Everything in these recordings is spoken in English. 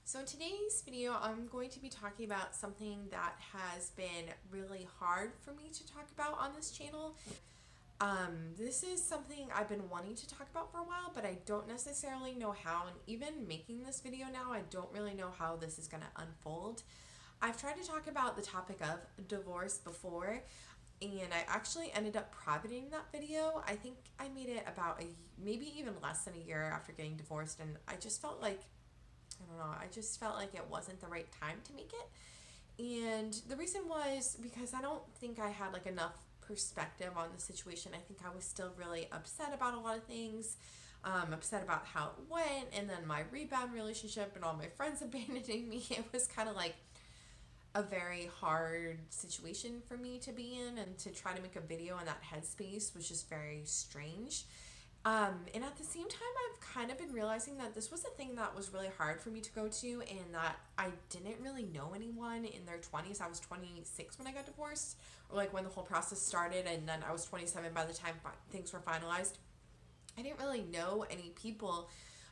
So in today's video, I'm going to be talking about something that has been really hard for me to talk about on this channel. This is something I've been wanting to talk about for a while, but I don't necessarily know how, and even making this video now, I don't really know how this is going to unfold. I've tried to talk about the topic of divorce before, and I actually ended up privating that video. I think I made it about maybe even less than a year after getting divorced, and I just felt like I don't know, I just felt like it wasn't the right time to make it. And the reason was because I don't think I had like enough perspective on the situation. I think I was still really upset about a lot of things, upset about how it went, and then my rebound relationship and all my friends abandoning me. It was kind of like a very hard situation for me to be in, and to try to make a video in that headspace was just very strange. And at the same time, I've kind of been realizing that this was a thing that was really hard for me to go to, and that I didn't really know anyone in their 20s. I was 26 when I got divorced, or like when the whole process started, and then I was 27 by the time things were finalized. I didn't really know any people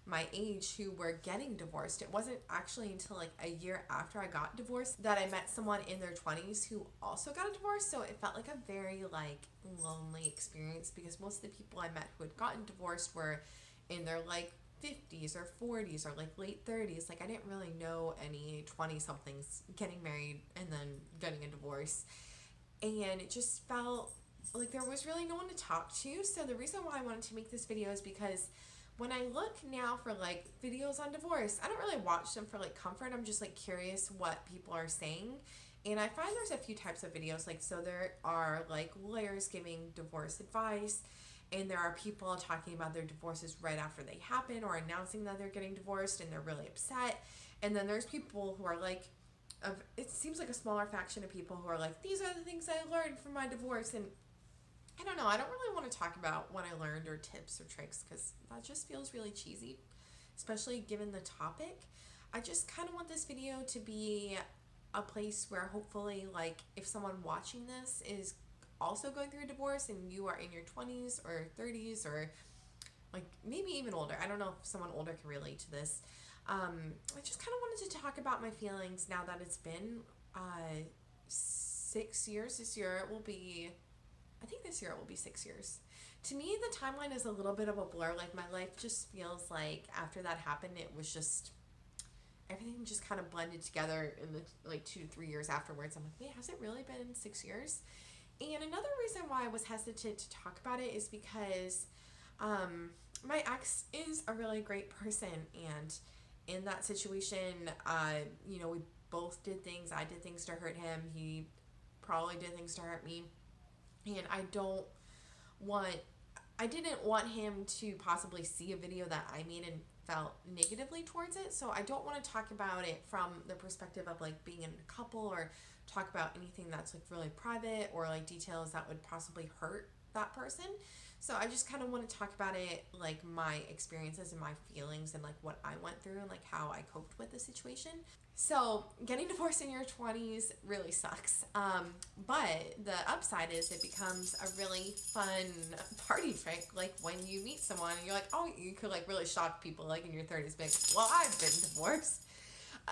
my age who were getting divorced. It wasn't actually until like a year after I got divorced that I met someone in their 20s who also got a divorce. So it felt like a very like lonely experience, because most of the people I met who had gotten divorced were in their like 50s or 40s or like late 30s. Like I didn't really know any 20 somethings getting married and then getting a divorce. And it just felt like there was really no one to talk to. So the reason why I wanted to make this video is because when I look now for like videos on divorce, I don't really watch them for like comfort. I'm just like curious what people are saying. And I find there's a few types of videos. Like, so there are like lawyers giving divorce advice, and there are people talking about their divorces right after they happen, or announcing that they're getting divorced and they're really upset. And then there's people who are like, it seems like a smaller faction of people who are like, these are the things I learned from my divorce. And I don't know, I don't really want to talk about what I learned or tips or tricks, because that just feels really cheesy, especially given the topic. I just kind of want this video to be a place where hopefully, like, if someone watching this is also going through a divorce and you are in your 20s or 30s, or like maybe even older, I don't know if someone older can relate to this. I just kind of wanted to talk about my feelings now that it's been 6 years. This year it will be, I think this year it will be 6 years. To me, the timeline is a little bit of a blur. Like, my life just feels like after that happened, it was just, everything just kind of blended together in the like 2 to 3 years afterwards. I'm like, wait, has it really been 6 years? And another reason why I was hesitant to talk about it is because my ex is a really great person, and in that situation, we both did things. I did things to hurt him. He probably did things to hurt me. And want I didn't want him to possibly see a video that I made and felt negatively towards it. So I don't want to talk about it from the perspective of like being in a couple, or talk about anything that's like really private, or like details that would possibly hurt that person. So I just kind of want to talk about it, like my experiences and my feelings, and like what I went through, and like how I coped with the situation. So getting divorced in your 20s really sucks. But the upside is it becomes a really fun party trick. Like when you meet someone and you're like, oh, you could like really shock people like in your 30s, like, well, I've been divorced.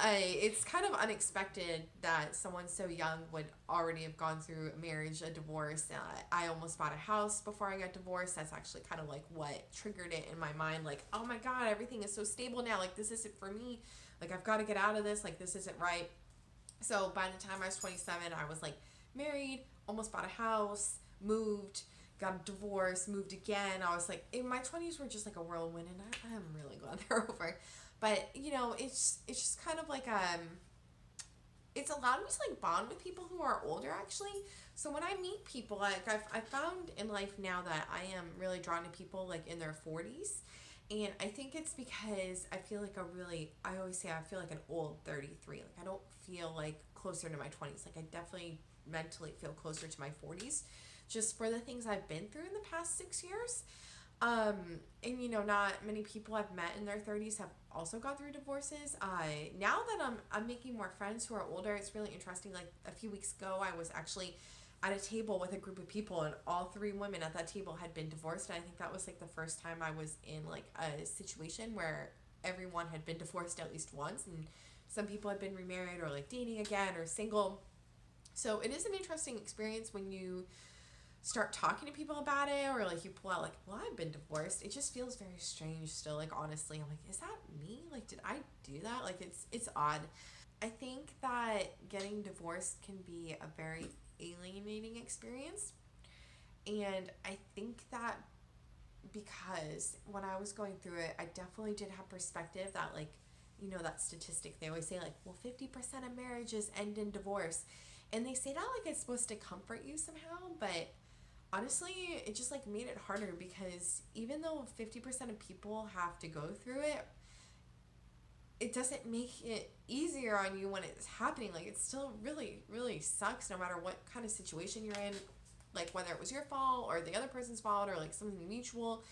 It's kind of unexpected that someone so young would already have gone through a marriage, a divorce. I almost bought a house before I got divorced. That's actually kind of like what triggered it in my mind. Like, oh my God, everything is so stable now. Like, this isn't for me. Like, I've got to get out of this. Like, this isn't right. So by the time I was 27, I was like married, almost bought a house, moved, got a divorce, moved again. I was like, in my 20s were just like a whirlwind, and I'm really glad they're over. But it's just kind of like it's allowed me to like bond with people who are older, actually. So when I meet people, like I found in life now that I am really drawn to people like in their 40s. And I think it's because I feel like I always say I feel like an old 33. Like, I don't feel like closer to my 20s. Like, I definitely mentally feel closer to my 40s, just for the things I've been through in the past 6 years. And not many people I've met in their 30s have also gone through divorces. Now that I'm making more friends who are older, it's really interesting. Like, a few weeks ago, I was actually at a table with a group of people, and all three women at that table had been divorced. And I think that was like the first time I was in like a situation where everyone had been divorced at least once, and some people had been remarried or like dating again or single. So it is an interesting experience when you start talking to people about it, or like you pull out like, well, I've been divorced. It just feels very strange still. Like, honestly, I'm like, is that me? Like, did I do that? Like, it's odd. I think that getting divorced can be a very alienating experience. And I think that because when I was going through it, I definitely did have perspective that, like, you know, that statistic they always say, like, well, 50% of marriages end in divorce. And they say that like it's supposed to comfort you somehow, but honestly, it just like made it harder, because even though 50% of people have to go through it, it doesn't make it easier on you when it's happening. Like, it still really, really sucks no matter what kind of situation you're in, like whether it was your fault or the other person's fault or like something mutual.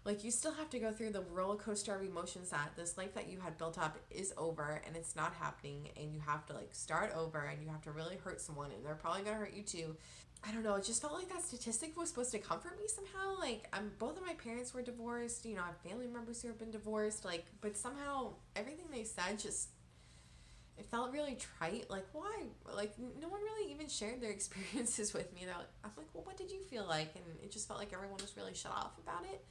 Like, you still have to go through the roller coaster of emotions that this life that you had built up is over and it's not happening, and you have to like start over, and you have to really hurt someone, and they're probably gonna hurt you too. I don't know, it just felt like that statistic was supposed to comfort me somehow. Like, both of my parents were divorced, you know, I have family members who have been divorced, like, but somehow everything they said just, it felt really trite. Like, why? Like, no one really even shared their experiences with me. I'm like, well, what did you feel like? And it just felt like everyone was really shut off about it,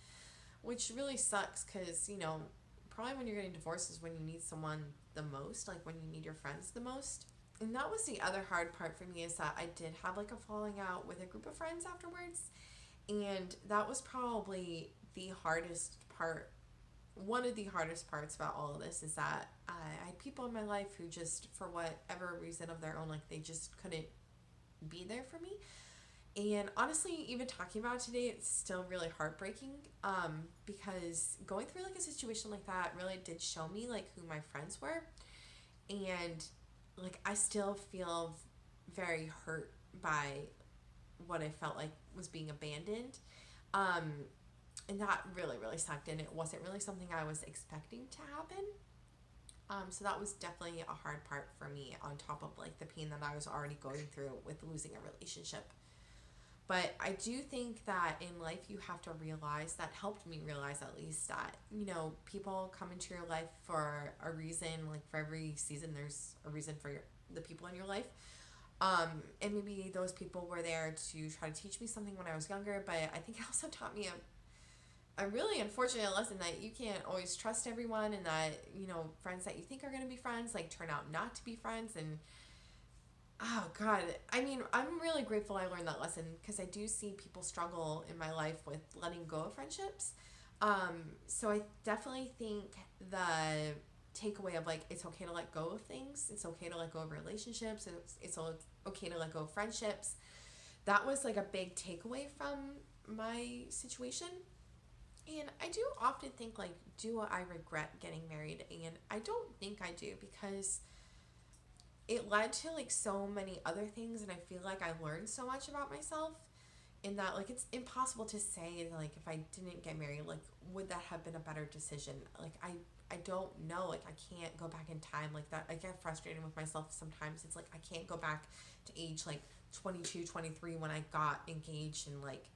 which really sucks, because, you know, probably when you're getting divorced is when you need someone the most, like when you need your friends the most. And that was the other hard part for me, is that I did have like a falling out with a group of friends afterwards. And that was probably the hardest part. One of the hardest parts about all of this is that I had people in my life who just, for whatever reason of their own, like they just couldn't be there for me. And honestly, even talking about it today, it's still really heartbreaking, because going through like a situation like that really did show me like who my friends were. And like, I still feel very hurt by what I felt like was being abandoned. Um, and that really, really sucked. And it wasn't really something I was expecting to happen. So that was definitely a hard part for me, on top of like the pain that I was already going through with losing a relationship. But I do think that in life you have to realize, that helped me realize at least, that, you know, people come into your life for a reason. Like, for every season there's a reason for the people in your life. And maybe those people were there to try to teach me something when I was younger, but I think it also taught me a really unfortunate lesson, that you can't always trust everyone, and that, you know, friends that you think are going to be friends like turn out not to be friends. And oh God, I mean, I'm really grateful I learned that lesson, because I do see people struggle in my life with letting go of friendships. So I definitely think the takeaway of like, it's okay to let go of things, it's okay to let go of relationships, it's okay to let go of friendships. That was like a big takeaway from my situation. And I do often think, like, do I regret getting married? And I don't think I do, because it led to like so many other things, and I feel like I learned so much about myself, in that like it's impossible to say like, if I didn't get married, like, would that have been a better decision? Like, I don't know. Like, I can't go back in time like that. I get frustrated with myself sometimes. It's like, I can't go back to age like 22, 23 when I got engaged and like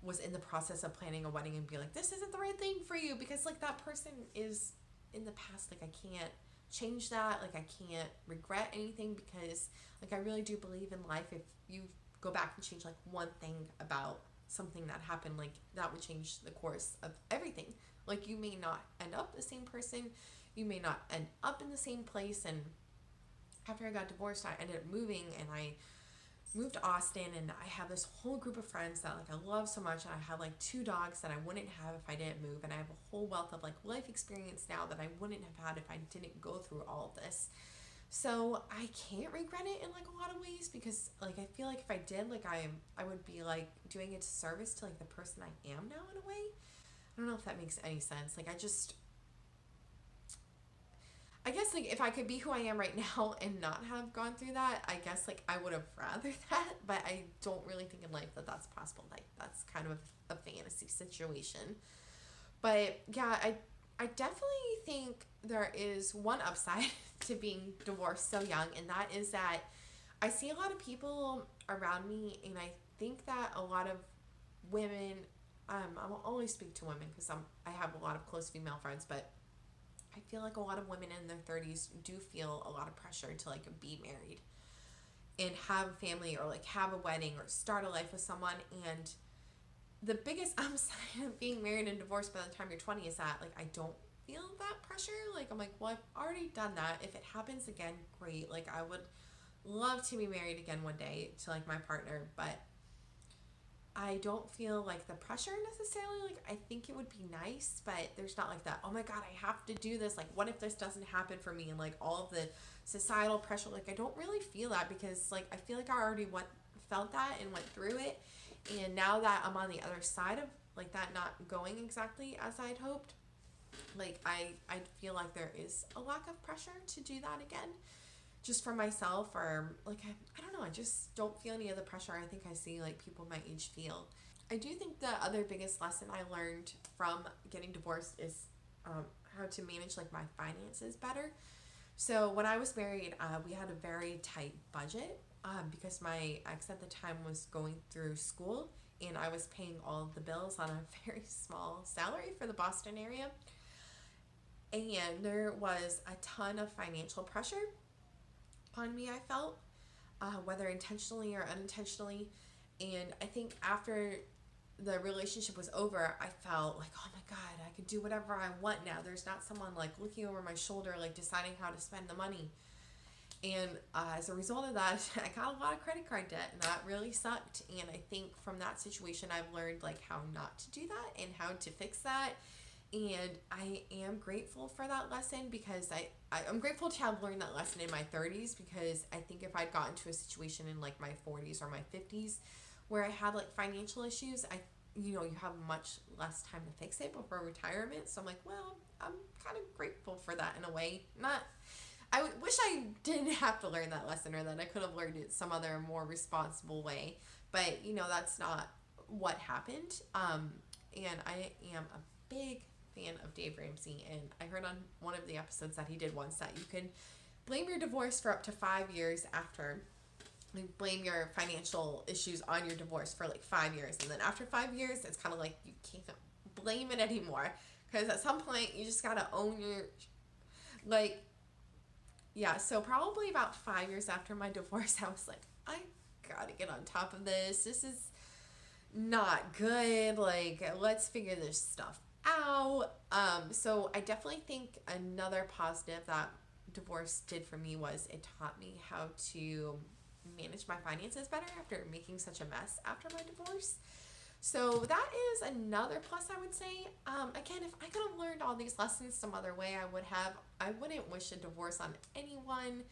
was in the process of planning a wedding, and be like, this isn't the right thing for you, because like that person is in the past. Like, I can't change that. Like, I can't regret anything, because like, I really do believe in life, if you go back and change like one thing about something that happened, like that would change the course of everything. Like, you may not end up the same person, you may not end up in the same place. And after I got divorced, I ended up moving, and I moved to Austin, and I have this whole group of friends that like I love so much, and I have like 2 dogs that I wouldn't have if I didn't move, and I have a whole wealth of like life experience now that I wouldn't have had if I didn't go through all of this. So I can't regret it in like a lot of ways, because like I feel like if I did, like I would be like doing a disservice to like the person I am now, in a way. I don't know if that makes any sense. Like, I guess like if I could be who I am right now and not have gone through that, I guess like I would have rather that, but I don't really think in life that that's possible. Like, that's kind of a fantasy situation. But yeah, I definitely think there is one upside to being divorced so young, and that is that I see a lot of people around me, and I think that a lot of women, I will only speak to women because I have a lot of close female friends, but I I feel like a lot of women in their 30s do feel a lot of pressure to like be married and have a family or like have a wedding or start a life with someone. And the biggest upside of being married and divorced by the time you're 20 is that like I don't feel that pressure. Like I'm like, well, I've already done that. If it happens again, great. Like I would love to be married again one day to like my partner, but I don't feel like the pressure necessarily. Like I think it would be nice, but there's not like that, oh my god, I have to do this, like what if this doesn't happen for me, and like all of the societal pressure. Like I don't really feel that, because like I feel like I already felt that and went through it. And now that I'm on the other side of like that not going exactly as I'd hoped, like I feel like there is a lack of pressure to do that again, just for myself, or like I don't know, I just don't feel any of the pressure I think I see like people my age feel. I do think the other biggest lesson I learned from getting divorced is how to manage like my finances better. So when I was married, we had a very tight budget, because my ex at the time was going through school and I was paying all of the bills on a very small salary for the Boston area. And there was a ton of financial pressure on me, I felt, whether intentionally or unintentionally. And I think after the relationship was over, I felt like, oh my god, I can do whatever I want now. There's not someone like looking over my shoulder, like deciding how to spend the money. And as a result of that, I got a lot of credit card debt, and that really sucked. And I think from that situation, I've learned like how not to do that and how to fix that. And I am grateful for that lesson, because I'm grateful to have learned that lesson in my 30s, because I think if I'd gotten to a situation in like my 40s or my 50s where I had like financial issues, you have much less time to fix it before retirement. So I'm like, well, I'm kind of grateful for that in a way. I wish I didn't have to learn that lesson, or that I could have learned it some other more responsible way. But that's not what happened. And I am a big fan of Dave Ramsey, and I heard on one of the episodes that he did once that you can blame your divorce for up to 5 years after. Like, blame your financial issues on your divorce for like 5 years, and then after 5 years, it's kind of like you can't blame it anymore, because at some point you just gotta own your like. Yeah, so probably about 5 years after my divorce, I was like, I gotta get on top of this. This is not good. Like, let's figure this stuff out. So I definitely think another positive that divorce did for me was it taught me how to manage my finances better after making such a mess after my divorce. So that is another plus, I would say. Again, if I could have learned all these lessons some other way, I would have. I wouldn't wish a divorce on anyone.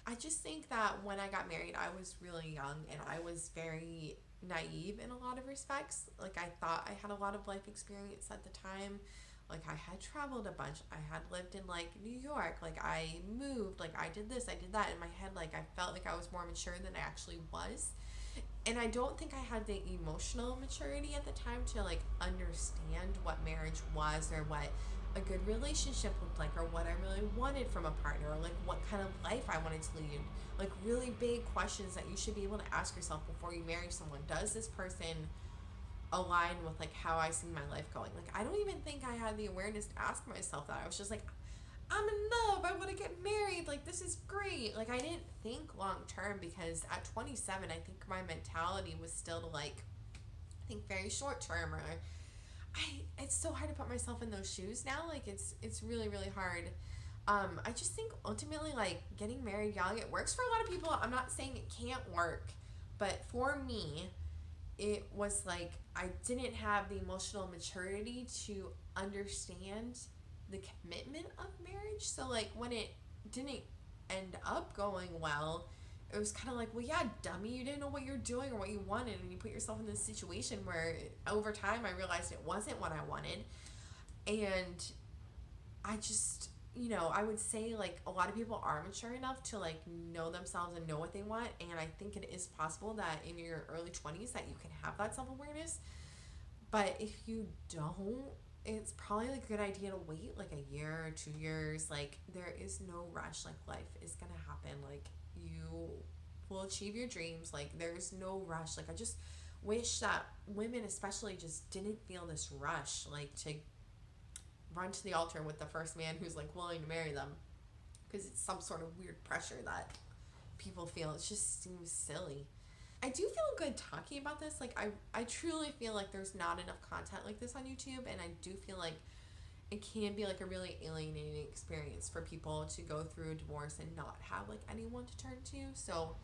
I just think that when I got married, I was really young and I was very naive in a lot of respects. Like, I thought I had a lot of life experience at the time. Like, I had traveled a bunch. I had lived in like New York. Like, I moved. Like, I did this, I did that. In my head, like, I felt like I was more mature than I actually was. And I don't think I had the emotional maturity at the time to like understand what marriage was, or what a good relationship looked like, or what I really wanted from a partner, or like what kind of life I wanted to lead. Like, really big questions that you should be able to ask yourself before you marry someone. Does this person align with like how I see my life going? Like, I don't even think I had the awareness to ask myself that. I was just like, I'm in love, I want to get married, like, this is great. Like, I didn't think long term, because at 27, I think my mentality was still to like think very short term. Or it's so hard to put myself in those shoes now. Like, it's really, really hard. I just think ultimately, like, getting married young, it works for a lot of people. I'm not saying it can't work, but for me, it was like I didn't have the emotional maturity to understand the commitment of marriage. So like, when it didn't end up going well, it was kind of like, well, yeah, dummy, you didn't know what you're doing or what you wanted, and you put yourself in this situation where over time I realized it wasn't what I wanted. And I just, I would say like a lot of people are mature enough to like know themselves and know what they want. And I think it is possible that in your early 20s that you can have that self-awareness. But if you don't, it's probably like a good idea to wait like a year or 2 years. Like, there is no rush. Like, life is gonna happen. Like, you will achieve your dreams. Like, there's no rush. Like, I just wish that women especially just didn't feel this rush, like, to run to the altar with the first man who's like willing to marry them, because it's some sort of weird pressure that people feel. It just seems silly. I do feel good talking about this. Like, I truly feel like there's not enough content like this on YouTube, and I do feel like it can be like a really alienating experience for people to go through a divorce and not have like anyone to turn to. So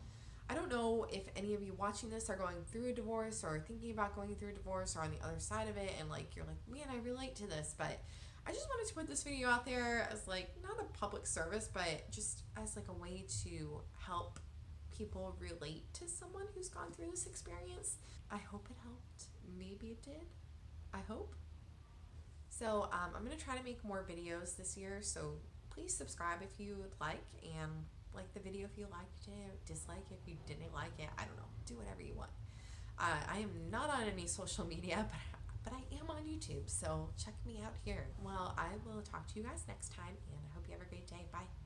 I don't know if any of you watching this are going through a divorce or thinking about going through a divorce or on the other side of it, and like you're like, man, I relate to this. But I just wanted to put this video out there as like not a public service, but just as like a way to help people relate to someone who's gone through this experience. I hope it helped. Maybe it did. I hope. So I'm going to try to make more videos this year, so please subscribe if you would like, and like the video if you liked it, dislike it if you didn't like it. I don't know. Do whatever you want. I am not on any social media, but I am on YouTube, so check me out here. Well, I will talk to you guys next time, and I hope you have a great day. Bye.